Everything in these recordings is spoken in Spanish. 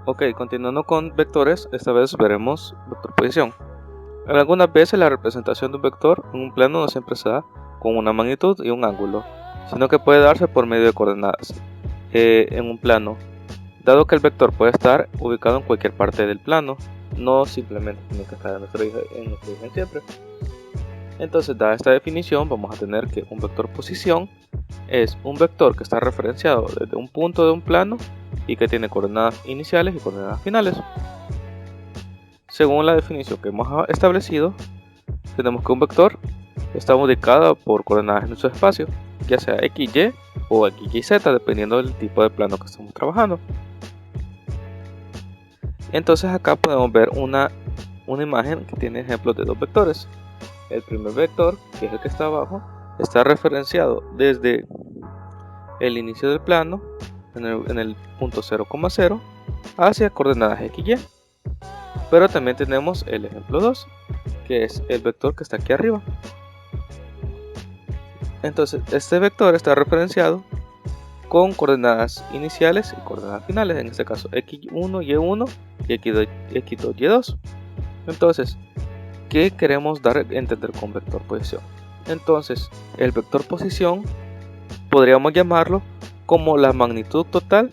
Ok, continuando con vectores, esta vez veremos vector posición. Algunas veces la representación de un vector en un plano no siempre se da con una magnitud y un ángulo, sino que puede darse por medio de coordenadas en un plano, dado que el vector puede estar ubicado en cualquier parte del plano, no simplemente tiene que estar en nuestro origen siempre. Entonces, dada esta definición, vamos a tener que un vector posición es un vector que está referenciado desde un punto de un plano y que tiene coordenadas iniciales y coordenadas finales. Según la definición que hemos establecido, tenemos que un vector está ubicado por coordenadas en su espacio, ya sea x, y o x, y, z, dependiendo del tipo de plano que estamos trabajando. Entonces acá podemos ver una imagen que tiene ejemplos de dos vectores. El primer vector, que es el que está abajo, está referenciado desde el inicio del plano en el punto 0,0 hacia coordenadas x, y. Pero también tenemos el ejemplo 2, que es el vector que está aquí arriba. Entonces este vector está referenciado con coordenadas iniciales y coordenadas finales, en este caso x1, y1 y x2, y2. Entonces, ¿qué queremos dar a entender con vector posición? Entonces, el vector posición podríamos llamarlo como la magnitud total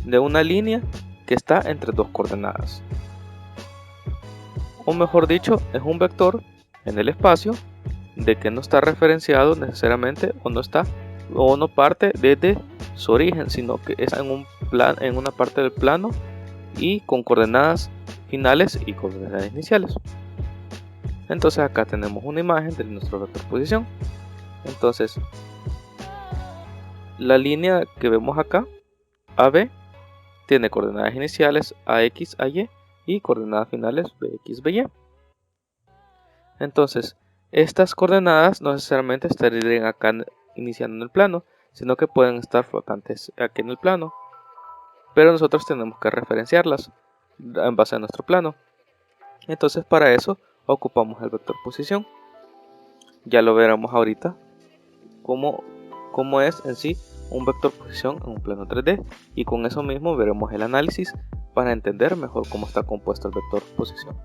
de una línea que está entre dos coordenadas. O mejor dicho, es un vector en el espacio de que no está referenciado necesariamente o no parte desde su origen, sino que es en una parte del plano y con coordenadas finales y coordenadas iniciales. Entonces acá tenemos una imagen de nuestro vector posición. Entonces la línea que vemos acá, AB, tiene coordenadas iniciales AX, AY y coordenadas finales BX, BY. Entonces estas coordenadas no necesariamente estarían acá iniciando en el plano, sino que pueden estar flotantes aquí en el plano, pero nosotros tenemos que referenciarlas en base a nuestro plano. Entonces para eso ocupamos el vector posición. Ya lo veremos ahorita cómo es en sí un vector posición en un plano 3D, y con eso mismo veremos el análisis para entender mejor cómo está compuesto el vector posición.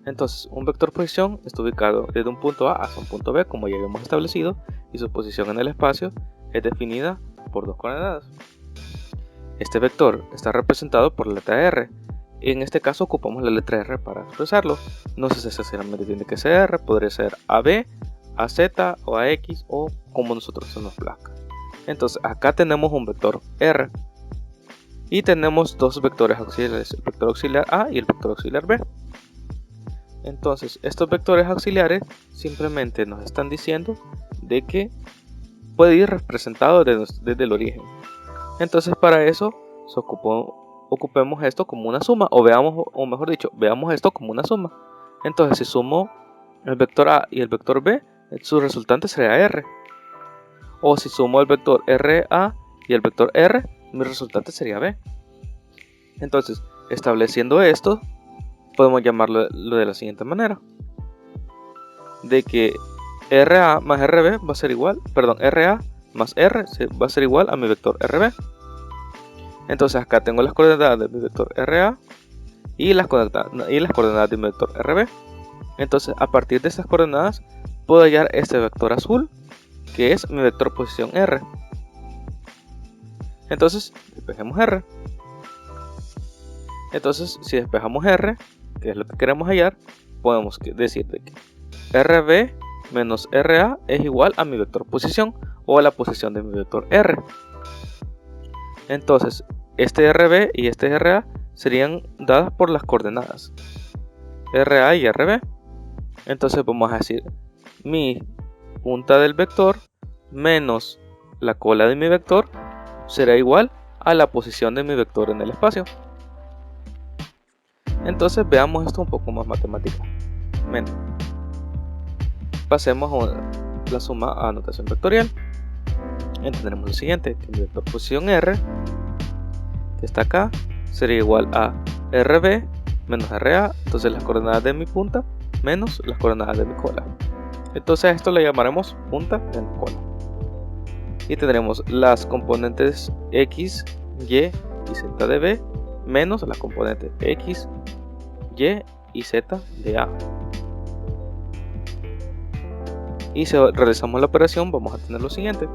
Entonces, un vector posición está ubicado desde un punto A hasta un punto B, como ya habíamos establecido, y su posición en el espacio es definida por dos coordenadas. Este vector está representado por la letra R. En este caso ocupamos la letra R para expresarlo. No sé si necesariamente tiene que ser R, podría ser AB, AZ o AX, o como nosotros se nos plazca. Entonces acá tenemos un vector R y tenemos dos vectores auxiliares, el vector auxiliar A y el vector auxiliar B. Entonces estos vectores auxiliares simplemente nos están diciendo de que puede ir representado desde el origen. Entonces para eso ocupemos esto como una suma, veamos esto como una suma. Entonces si sumo el vector A y el vector B, su resultante sería R. O si sumo el vector RA y el vector R, mi resultante sería B. Entonces, estableciendo esto, podemos llamarlo de la siguiente manera: de que RA más RB va a ser igual, RA más R va a ser igual a mi vector RB. Entonces acá tengo las coordenadas de mi vector RA y las coordenadas de mi vector RB. Entonces a partir de estas coordenadas puedo hallar este vector azul, que es mi vector posición R. Entonces despejemos R. Entonces si despejamos R, que es lo que queremos hallar, podemos decir que RB menos RA es igual a mi vector posición, o a la posición de mi vector R. Entonces este RB y este RA serían dadas por las coordenadas RA y RB. Entonces vamos a decir mi punta del vector menos la cola de mi vector será igual a la posición de mi vector en el espacio. Entonces veamos esto un poco más matemáticamente. Pasemos a la suma a notación vectorial. Tendremos lo siguiente: que mi vector posición R, que está acá, sería igual a RB menos RA, entonces las coordenadas de mi punta menos las coordenadas de mi cola. Entonces a esto le llamaremos punta menos cola. Y tendremos las componentes X, Y y z de B menos las componentes X, Y y Z de A. Y si realizamos la operación vamos a tener lo siguiente.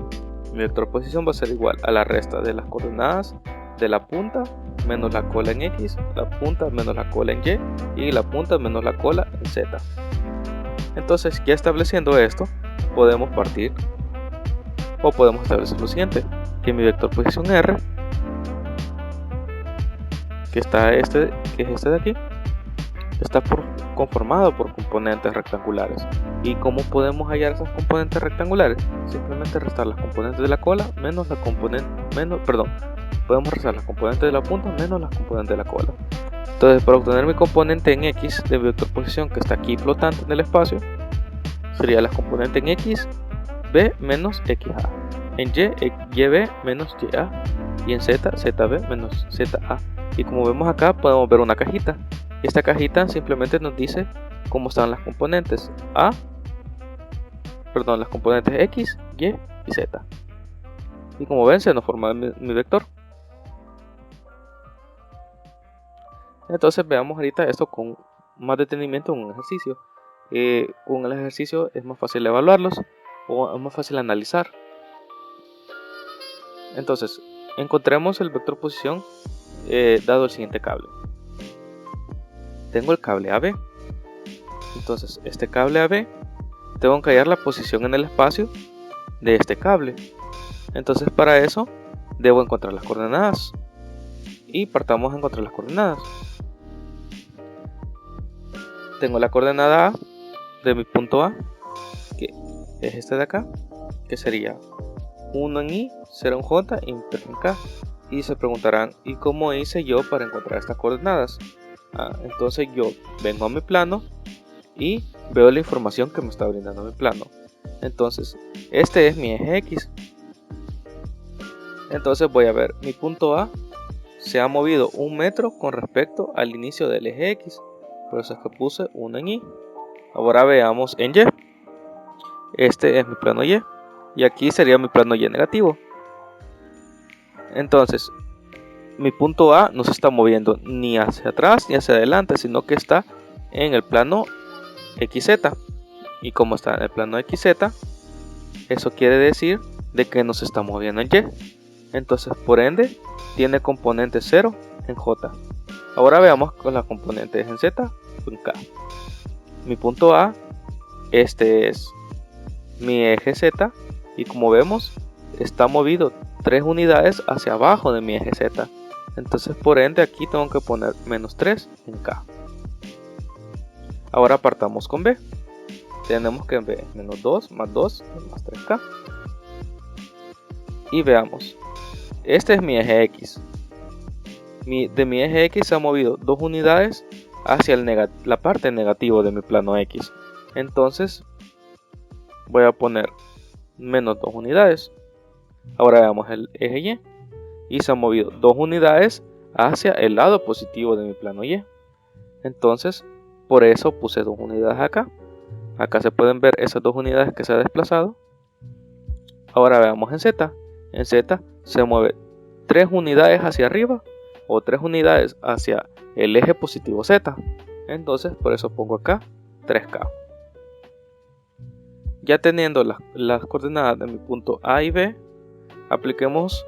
Mi vector posición va a ser igual a la resta de las coordenadas de la punta menos la cola en X, la punta menos la cola en Y y la punta menos la cola en Z. Entonces, ya estableciendo esto, podemos partir o podemos establecer lo siguiente, que mi vector posición R, que es este de aquí, está conformado por componentes rectangulares. ¿Y cómo podemos hallar esas componentes rectangulares? Simplemente restar las componentes de la cola menos la componente, podemos restar las componentes de la punta menos las componentes de la cola. Entonces, para obtener mi componente en X de mi vector posición que está aquí flotante en el espacio, sería la componente en X, B menos XA, en Y, YB menos YA, y en Z, ZB menos ZA. Y como vemos acá, podemos ver una cajita. Esta cajita simplemente nos dice cómo están las componentes las componentes X, Y y Z. Y como ven, se nos forma mi vector. Entonces veamos ahorita esto con más detenimiento en un ejercicio. Con el ejercicio es más fácil evaluarlos o es más fácil analizar. Entonces, encontremos el vector posición dado el siguiente cable. Tengo el cable AB. Entonces, este cable AB, tengo que hallar la posición en el espacio de este cable. Entonces, para eso, debo encontrar las coordenadas. Y partamos a encontrar las coordenadas. Tengo la coordenada A de mi punto A, que es este de acá, que sería 1 en Y, 0 en J y 3 en K. Y se preguntarán, ¿y cómo hice yo para encontrar estas coordenadas? Entonces yo vengo a mi plano y veo la información que me está brindando mi plano. Entonces, este es mi eje X. Entonces voy a ver, mi punto A se ha movido 1 metro con respecto al inicio del eje X. Por eso es que puse 1 en Y. Ahora veamos en Y. Este es mi plano Y. Y aquí sería mi plano Y negativo. Entonces, mi punto A no se está moviendo ni hacia atrás ni hacia adelante, sino que está en el plano XZ. Y como está en el plano XZ, eso quiere decir de que no se está moviendo en Y. Entonces, por ende, tiene componente 0 en J. Ahora veamos con las componentes en Z o en K. Mi punto A, este es mi eje Z, y como vemos, está movido 3 unidades hacia abajo de mi eje Z. Entonces, por ende, aquí tengo que poner menos 3 en K. Ahora partamos con B. Tenemos que B menos 2 más 2 más 3K. Y veamos. Este es mi eje X. De mi eje X se ha movido 2 unidades hacia la parte negativa de mi plano X. Entonces voy a poner menos 2 unidades. Ahora veamos el eje Y. Y se ha movido 2 unidades hacia el lado positivo de mi plano Y. Entonces, por eso puse 2 unidades acá. Acá se pueden ver esas 2 unidades que se ha desplazado. Ahora veamos en Z. En Z se mueve 3 unidades hacia arriba o 3 unidades hacia el eje positivo Z. Entonces, por eso pongo acá 3K. Ya teniendo las coordenadas de mi punto A y B, apliquemos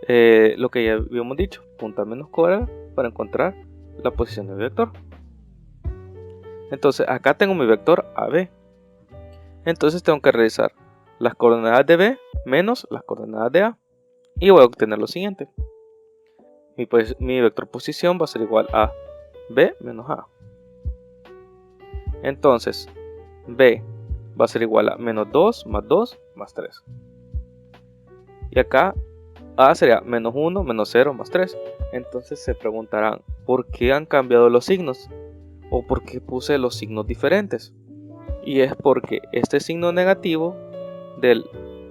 lo que ya habíamos dicho, punta menos cola, para encontrar la posición del vector. Entonces, acá tengo mi vector AB. Entonces tengo que realizar las coordenadas de B menos las coordenadas de A. Y voy a obtener lo siguiente. Mi vector posición va a ser igual a B menos A. Entonces, B va a ser igual a menos 2 más 2 más 3. Y acá A sería menos 1 menos 0 más 3. Entonces se preguntarán, ¿por qué han cambiado los signos? ¿O por qué puse los signos diferentes? Y es porque este signo negativo del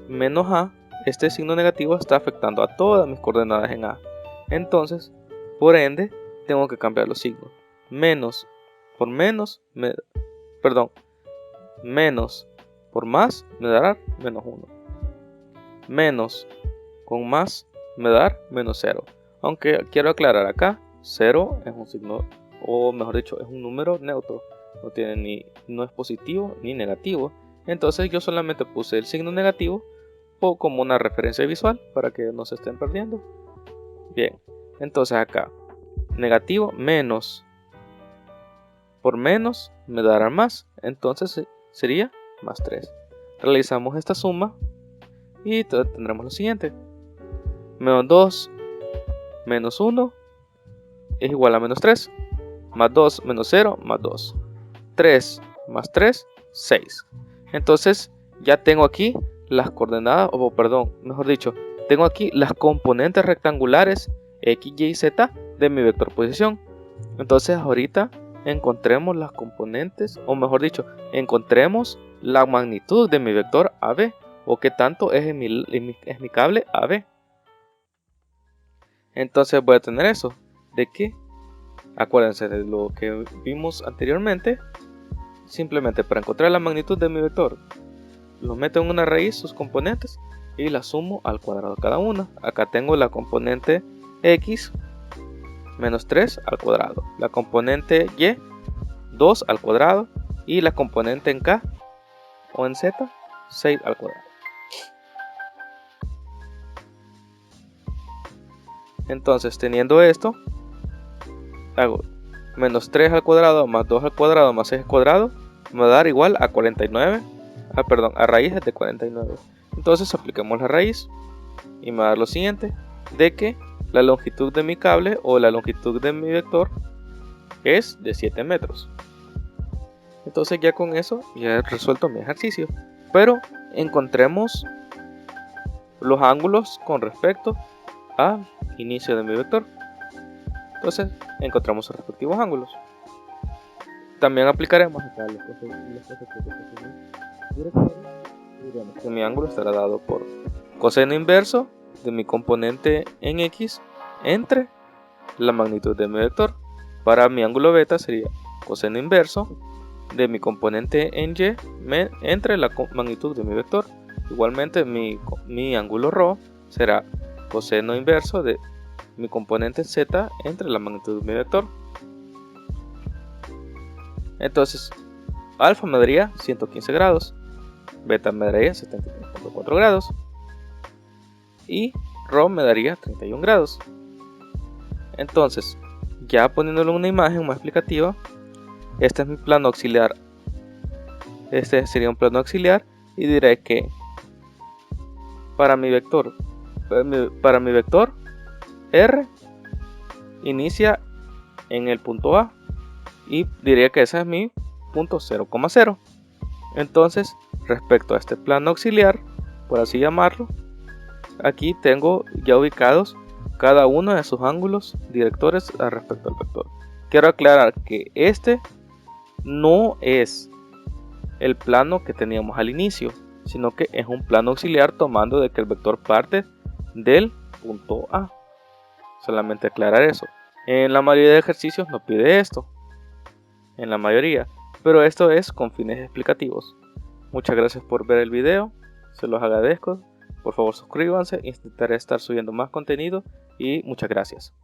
menos A, este signo negativo está afectando a todas mis coordenadas en A. Entonces, por ende, tengo que cambiar los signos. Menos por menos, menos por más me dará menos 1. Menos con más me dará menos 0. Aunque quiero aclarar acá, 0 es un signo, o mejor dicho, es un número neutro. No es positivo ni negativo. Entonces yo solamente puse el signo negativo como una referencia visual para que no se estén perdiendo. Bien, entonces acá negativo menos por menos me dará más, entonces sería más 3. Realizamos esta suma y tendremos lo siguiente: menos 2 menos 1 es igual a menos 3, más 2 menos 0 más 2, 3 más 3, 6. Entonces ya tengo aquí las coordenadas, o perdón, mejor dicho, tengo aquí las componentes rectangulares x, y, z de mi vector posición. Entonces ahorita encontremos las componentes, o mejor dicho, encontremos la magnitud de mi vector AB, o qué tanto es mi cable AB. Entonces voy a tener eso, de que, acuérdense de lo que vimos anteriormente, simplemente para encontrar la magnitud de mi vector, lo meto en una raíz, sus componentes, y la sumo al cuadrado cada una. Acá tengo la componente x, menos 3 al cuadrado, la componente y, 2 al cuadrado, y la componente en k o en z, 6 al cuadrado. Entonces, teniendo esto, hago menos 3 al cuadrado más 2 al cuadrado más 6 al cuadrado, me va a dar igual a 49, a raíces de 49. Entonces apliquemos la raíz y me va a dar lo siguiente, de que la longitud de mi cable o la longitud de mi vector es de 7 metros. Entonces ya con eso ya he resuelto mi ejercicio, pero encontremos los ángulos con respecto al inicio de mi vector. Entonces encontramos sus respectivos ángulos. También aplicaremos acá las cosas diremos que mi ángulo estará dado por coseno inverso de mi componente en x entre la magnitud de mi vector. Para mi ángulo beta sería coseno inverso de mi componente en y entre la magnitud de mi vector. Igualmente mi ángulo ρ será coseno inverso de mi componente z entre la magnitud de mi vector. Entonces alfa me daría 115 grados, beta me daría 73.4 grados y ρ me daría 31 grados. Entonces, ya poniéndolo en una imagen más explicativa, este es mi plano auxiliar. Este sería un plano auxiliar y diré que para mi vector R inicia en el punto A y diría que ese es mi punto 0,0. Entonces, respecto a este plano auxiliar, por así llamarlo, aquí tengo ya ubicados cada uno de sus ángulos directores respecto al vector. Quiero aclarar que este no es el plano que teníamos al inicio, sino que es un plano auxiliar tomando de que el vector parte del punto A. Solamente aclarar eso. En la mayoría de ejercicios no pide esto, en la mayoría, pero esto es con fines explicativos. Muchas gracias por ver el video, se los agradezco. Por favor suscríbanse, intentaré estar subiendo más contenido y muchas gracias.